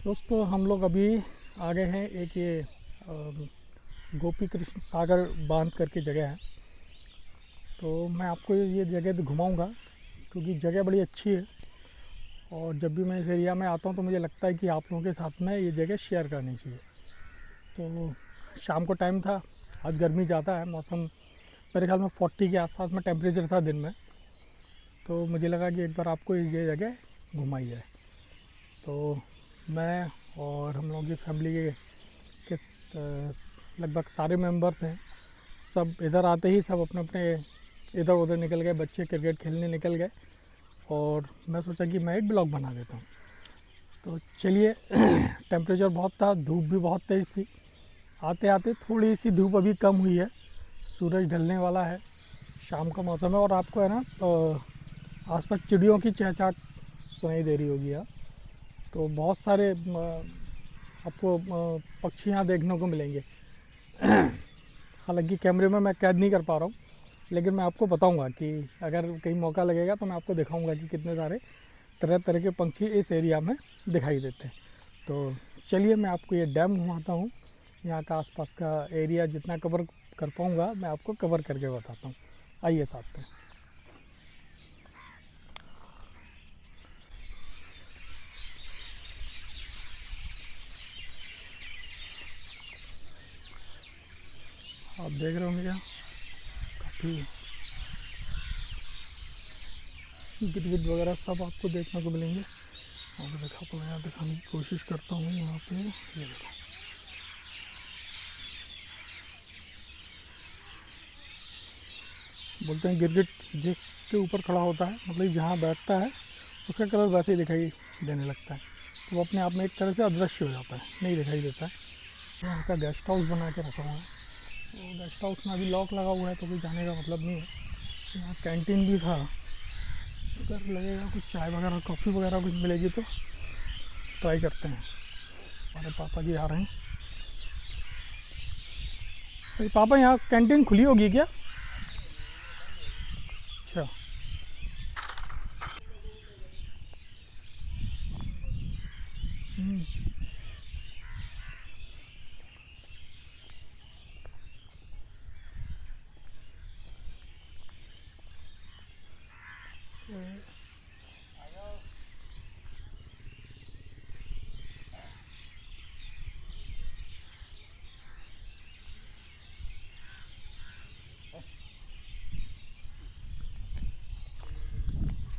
दोस्तों हम लोग अभी आ गए हैं एक ये गोपी कृष्ण सागर बांध करके जगह है। तो मैं आपको ये जगह घुमाऊंगा क्योंकि जगह बड़ी अच्छी है और जब भी मैं इस एरिया में आता हूँ तो मुझे लगता है कि आप लोगों के साथ में ये जगह शेयर करनी चाहिए। तो शाम को टाइम था, आज गर्मी ज़्यादा है, मौसम मेरे ख्याल में 40 के आसपास में टेम्परेचर था दिन में। तो मुझे लगा कि एक बार आपको ये जगह घुमाई जाए। तो मैं और हम लोग की फैमिली के लगभग सारे मेंबर्स हैं। सब इधर आते ही सब अपने अपने इधर उधर निकल गए, बच्चे क्रिकेट खेलने निकल गए और मैं सोचा कि मैं एक ब्लॉग बना देता हूँ। तो चलिए टेम्परेचर बहुत था, धूप भी बहुत तेज़ थी। आते आते थोड़ी सी धूप अभी कम हुई है, सूरज ढलने वाला है, शाम का मौसम है और आपको है ना आसपास चिड़ियों की चहचहाट सुनाई दे रही होगी यार। तो बहुत सारे आपको पक्षी देखने को मिलेंगे। हालांकि कैमरे में मैं कैद नहीं कर पा रहा हूँ, लेकिन मैं आपको बताऊंगा कि अगर कहीं मौका लगेगा तो मैं आपको दिखाऊंगा कि कितने सारे तरह तरह के पंछी इस एरिया में दिखाई देते हैं। तो चलिए मैं आपको ये डैम घुमाता हूँ, यहाँ का आसपास का एरिया जितना कवर कर पाऊँगा मैं आपको कवर करके बताता हूँ। आइए साथ में। आप देख रहे होंगे यहाँ काफ़ी गिरगिट वगैरह सब आपको देखने को मिलेंगे। और देखा तो मैं दिखाने की कोशिश करता हूँ यहाँ पे, ये देखो। बोलते हैं गिरगिट जिसके ऊपर खड़ा होता है, मतलब जहाँ बैठता है उसका कलर वैसे ही दिखाई देने लगता है। तो वो अपने आप में एक तरह से अदृश्य हो जाता है, नहीं दिखाई देता है। यहाँ का गेस्ट हाउस बना के रखा हुआ है। तो गेस्ट हाउस में अभी लॉक लगा हुआ है तो कोई जाने का मतलब नहीं है। यहाँ कैंटीन भी था, अगर लगेगा कुछ चाय वगैरह कॉफ़ी वगैरह कुछ मिलेगी तो ट्राई करते हैं। हमारे पापा जी आ रहे हैं। अरे पापा, यहाँ कैंटीन खुली होगी क्या? अच्छा।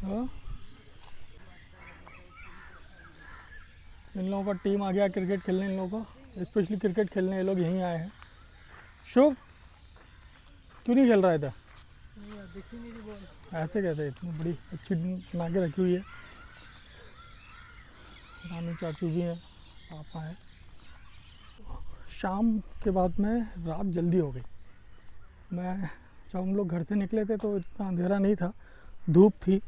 हाँ, इन लोगों का टीम आ गया क्रिकेट खेलने। इन लोगों को स्पेशली क्रिकेट खेलने ये लोग यहीं आए हैं। शुभ, क्यों नहीं खेल रहा है था? ऐसे कैसे, इतनी बड़ी अच्छी बना के रखी हुई है। रानू चाचू भी हैं, पापा हैं। शाम के बाद में रात जल्दी हो गई। मैं जब हम लोग घर से निकले थे तो इतना अंधेरा नहीं था, धूप थी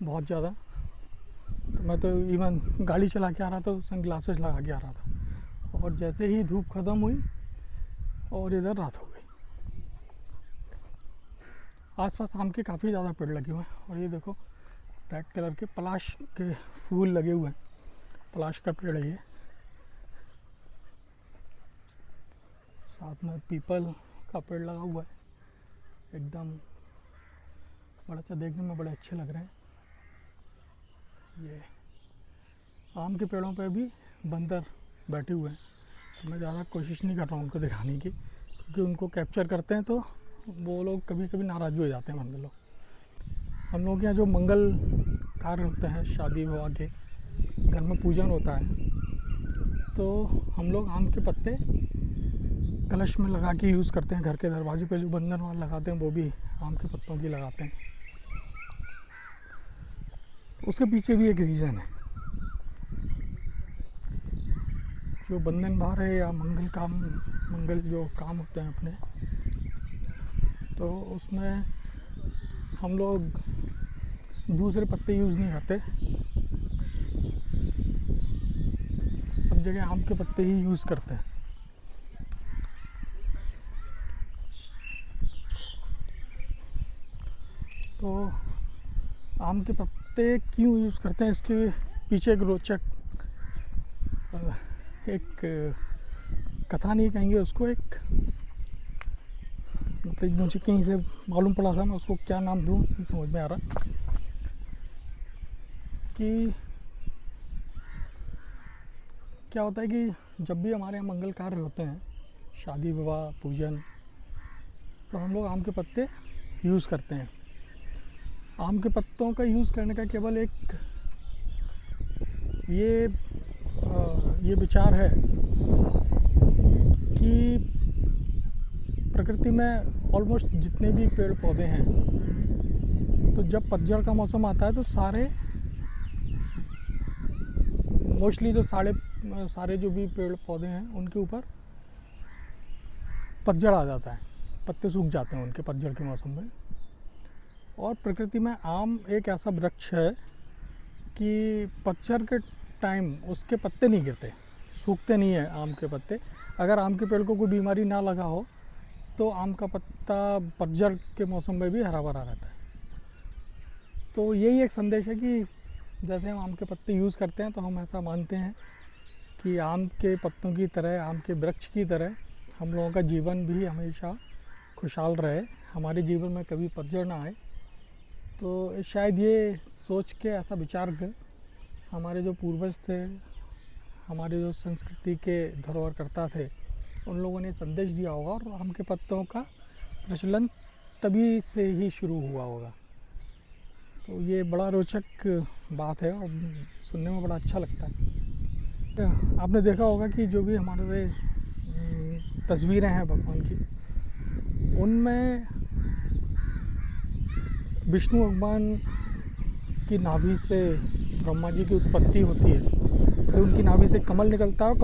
बहुत ज़्यादा। तो मैं तो इवन गाड़ी चला के आ रहा था तो सन ग्लासेस लगा के आ रहा था। और जैसे ही धूप ख़त्म हुई और इधर रात हो गई। आसपास आम के काफ़ी ज़्यादा पेड़ लगे हुए हैं और ये देखो रेड कलर के पलाश के फूल लगे हुए हैं। पलाश का पेड़ है ये। साथ में पीपल का पेड़ लगा हुआ है, एकदम बड़ा अच्छा, देखने में बड़े अच्छे लग रहे हैं। ये आम के पेड़ों पे भी बंदर बैठे हुए हैं। तो मैं ज़्यादा कोशिश नहीं कर रहा हूँ उनको दिखाने की, क्योंकि उनको कैप्चर करते हैं तो वो लोग कभी कभी नाराज़ भी हो जाते हैं बंदर लोग। हम लोग के यहाँ जो मंगल कार्य होते हैं, शादी विवाह के, घर में पूजन होता है, तो हम लोग आम के पत्ते कलश में लगा के यूज़ करते हैं। घर के दरवाजे पे जो बंधन वाला लगाते हैं वो भी आम के पत्तों की लगाते हैं। उसके पीछे भी एक रीज़न है। जो बंधन भार है या मंगल जो काम होते हैं अपने, तो उसमें हम लोग दूसरे पत्ते यूज़ नहीं करते। सब जगह आम के पत्ते ही यूज़ करते हैं। तो आम के पत्ते क्यों यूज़ करते हैं, इसके पीछे एक रोचक एक कथा नहीं कहेंगे उसको, एक मतलब मुझे कहीं से मालूम पड़ा था, मैं उसको क्या नाम दूँ नहीं समझ में आ रहा, कि क्या होता है कि जब भी हमारे यहाँ मंगल कार्य होते हैं, शादी विवाह पूजन, तो हम लोग आम के पत्ते यूज़ करते हैं। आम के पत्तों का यूज़ करने का केवल एक ये विचार है कि प्रकृति में ऑलमोस्ट जितने भी पेड़ पौधे हैं, तो जब पतझड़ का मौसम आता है तो मोस्टली जो सारे जो भी पेड़ पौधे हैं उनके ऊपर पतझड़ आ जाता है, पत्ते सूख जाते हैं उनके पतझड़ के मौसम में। और प्रकृति में आम एक ऐसा वृक्ष है कि पतझड़ के टाइम उसके पत्ते नहीं गिरते, सूखते नहीं है आम के पत्ते। अगर आम के पेड़ को कोई बीमारी ना लगा हो तो आम का पत्ता पतझड़ के मौसम में भी हरा भरा रहता है। तो यही एक संदेश है कि जैसे हम आम के पत्ते यूज़ करते हैं, तो हम ऐसा मानते हैं कि आम के पत्तों की तरह, आम के वृक्ष की तरह हम लोगों का जीवन भी हमेशा खुशहाल रहे, हमारे जीवन में कभी पतझड़ ना आए। तो शायद ये सोच के, ऐसा विचार कर हमारे जो पूर्वज थे, हमारे जो संस्कृति के धरोहरकर्ता थे, उन लोगों ने संदेश दिया होगा और आम के पत्तों का प्रचलन तभी से ही शुरू हुआ होगा। तो ये बड़ा रोचक बात है और सुनने में बड़ा अच्छा लगता है। आपने देखा होगा कि जो भी हमारे तस्वीरें हैं भगवान की, उनमें विष्णु भगवान की नाभि से ब्रह्मा जी की उत्पत्ति होती है, तो उनकी नाभि से कमल निकलता है और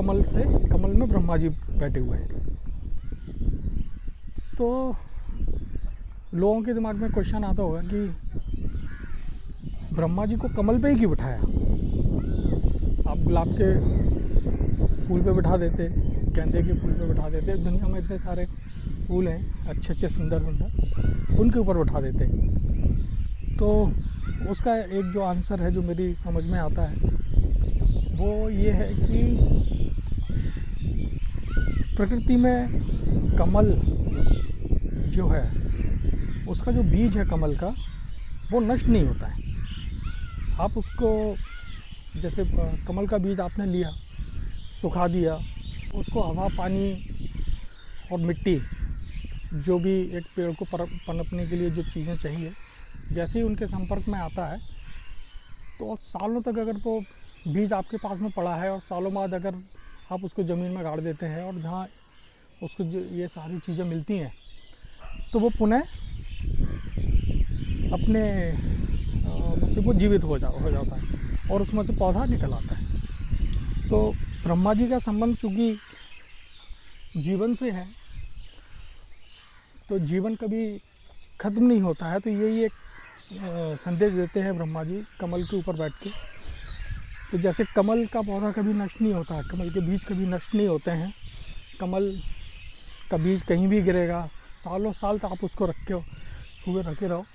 कमल में ब्रह्मा जी बैठे हुए हैं। तो लोगों के दिमाग में क्वेश्चन आता होगा कि ब्रह्मा जी को कमल पे ही क्यों बिठाया? आप गुलाब के फूल पे बिठा देते, गेंदे के फूल पे बिठा देते, दुनिया में इतने सारे फूल हैं अच्छे अच्छे सुंदर सुंदर, उनके ऊपर बिठा देते। तो उसका एक जो आंसर है जो मेरी समझ में आता है वो ये है कि प्रकृति में कमल जो है, उसका जो बीज है कमल का, वो नष्ट नहीं होता है। आप उसको, जैसे कमल का बीज आपने लिया, सुखा दिया, उसको हवा पानी और मिट्टी, जो भी एक पेड़ को पनपने के लिए जो चीज़ें चाहिए, जैसे ही उनके संपर्क में आता है, तो सालों तक अगर वो बीज आपके पास में पड़ा है और सालों बाद अगर आप उसको ज़मीन में गाड़ देते हैं और जहाँ उसको जो ये सारी चीज़ें मिलती हैं, तो वो पुनः अपने मतलब वो जीवित हो जाता है और उसमें से पौधा निकल आता है। तो ब्रह्मा जी का संबंध चूँकि जीवन से है, तो जीवन कभी ख़त्म नहीं होता है। तो यही एक संदेश देते हैं ब्रह्मा जी कमल के ऊपर बैठ के। तो जैसे कमल का पौधा कभी नष्ट नहीं होता, कमल के बीज कभी नष्ट नहीं होते हैं, कमल का बीज कहीं भी गिरेगा, सालों साल तक आप उसको रखे रहो,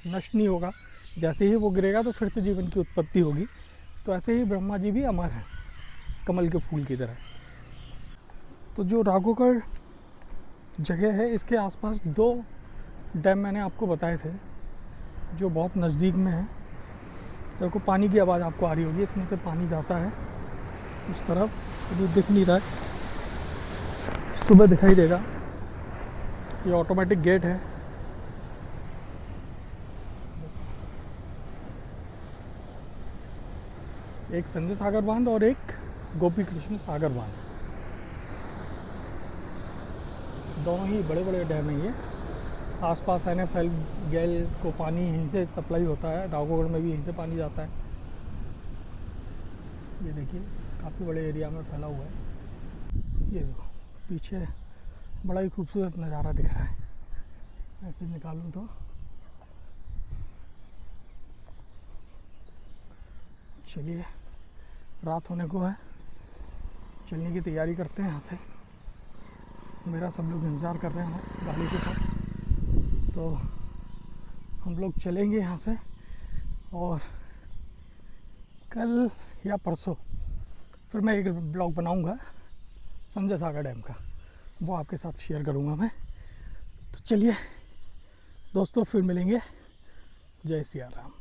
नष्ट नहीं होगा। जैसे ही वो गिरेगा तो फिर से जीवन की उत्पत्ति होगी। तो ऐसे ही ब्रह्मा जी भी अमर हैं, कमल के फूल की तरह। तो जो राघोगढ़ जगह है, इसके आसपास 2 डैम मैंने आपको बताए थे, जो बहुत नज़दीक में है। देखो पानी की आवाज़ आपको आ रही होगी, इसमें से पानी जाता है उस तरफ, अभी दिख नहीं रहा है, सुबह दिखाई देगा। ये ऑटोमेटिक गेट है। एक संजय सागर बांध और एक गोपी कृष्ण सागर बांध, दोनों ही बड़े बड़े डैम हैं ये। आसपास NFL गैल को पानी यहीं से सप्लाई होता है, राघोगढ़ में भी यहीं से पानी जाता है। ये देखिए काफ़ी बड़े एरिया में फैला हुआ है। ये देखो पीछे बड़ा ही खूबसूरत नज़ारा दिख रहा है, ऐसे निकालूं तो। चलिए रात होने को है, चलने की तैयारी करते हैं यहाँ से। मेरा सब लोग इंतज़ार कर रहे हैं गाड़ी के पास, तो हम लोग चलेंगे यहाँ से और कल या परसों फिर मैं एक ब्लॉग बनाऊंगा संजय सागर डैम का, वो आपके साथ शेयर करूंगा मैं। तो चलिए दोस्तों, फिर मिलेंगे। जय सिया राम।